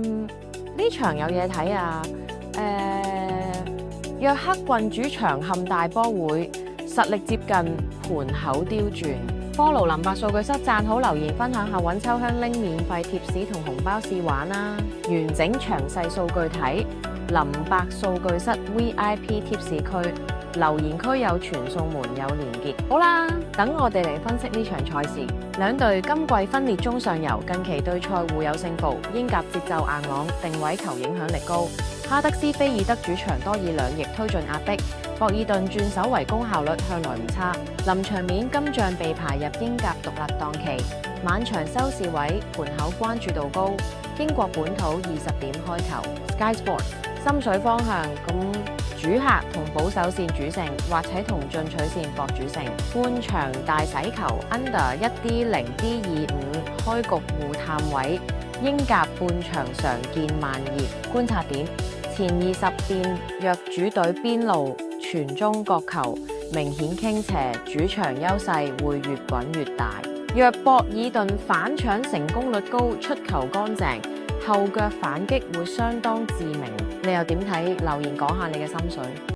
呢場有嘢睇啊！約克郡主場陷大波會，實力接近盤口刁鑽。科勞林伯數據室讚好留言分享下，揾秋香拎免費貼士同紅包試玩啦！完整詳細數據睇林伯數據室 VIP 貼士區。留言區有傳送門有連結。好啦，等我哋嚟分析呢場賽事。兩隊今季分列中上游，近期對賽互有勝負。英甲節奏硬朗，定位球影響力高。哈德斯菲爾德主場多以兩翼推進壓迫，博爾頓轉守為攻效率向來唔差。臨場面金將被排入英甲獨立檔期，晚場收視位盤口關注度高。英國本土20點開球 ，Sky Sport 深水方向主客同保守線主勝，或者同進取線博主勝。半場大洗球 under 1D0D25 開局互探位，英甲半場常見慢熱。觀察點：前20變弱主隊邊路傳中角球明顯傾斜，主場優勢會越滾越大。若博爾頓反搶成功率高，出球乾淨，後腳反擊會相當致命。你又點睇？留言講下你嘅心水。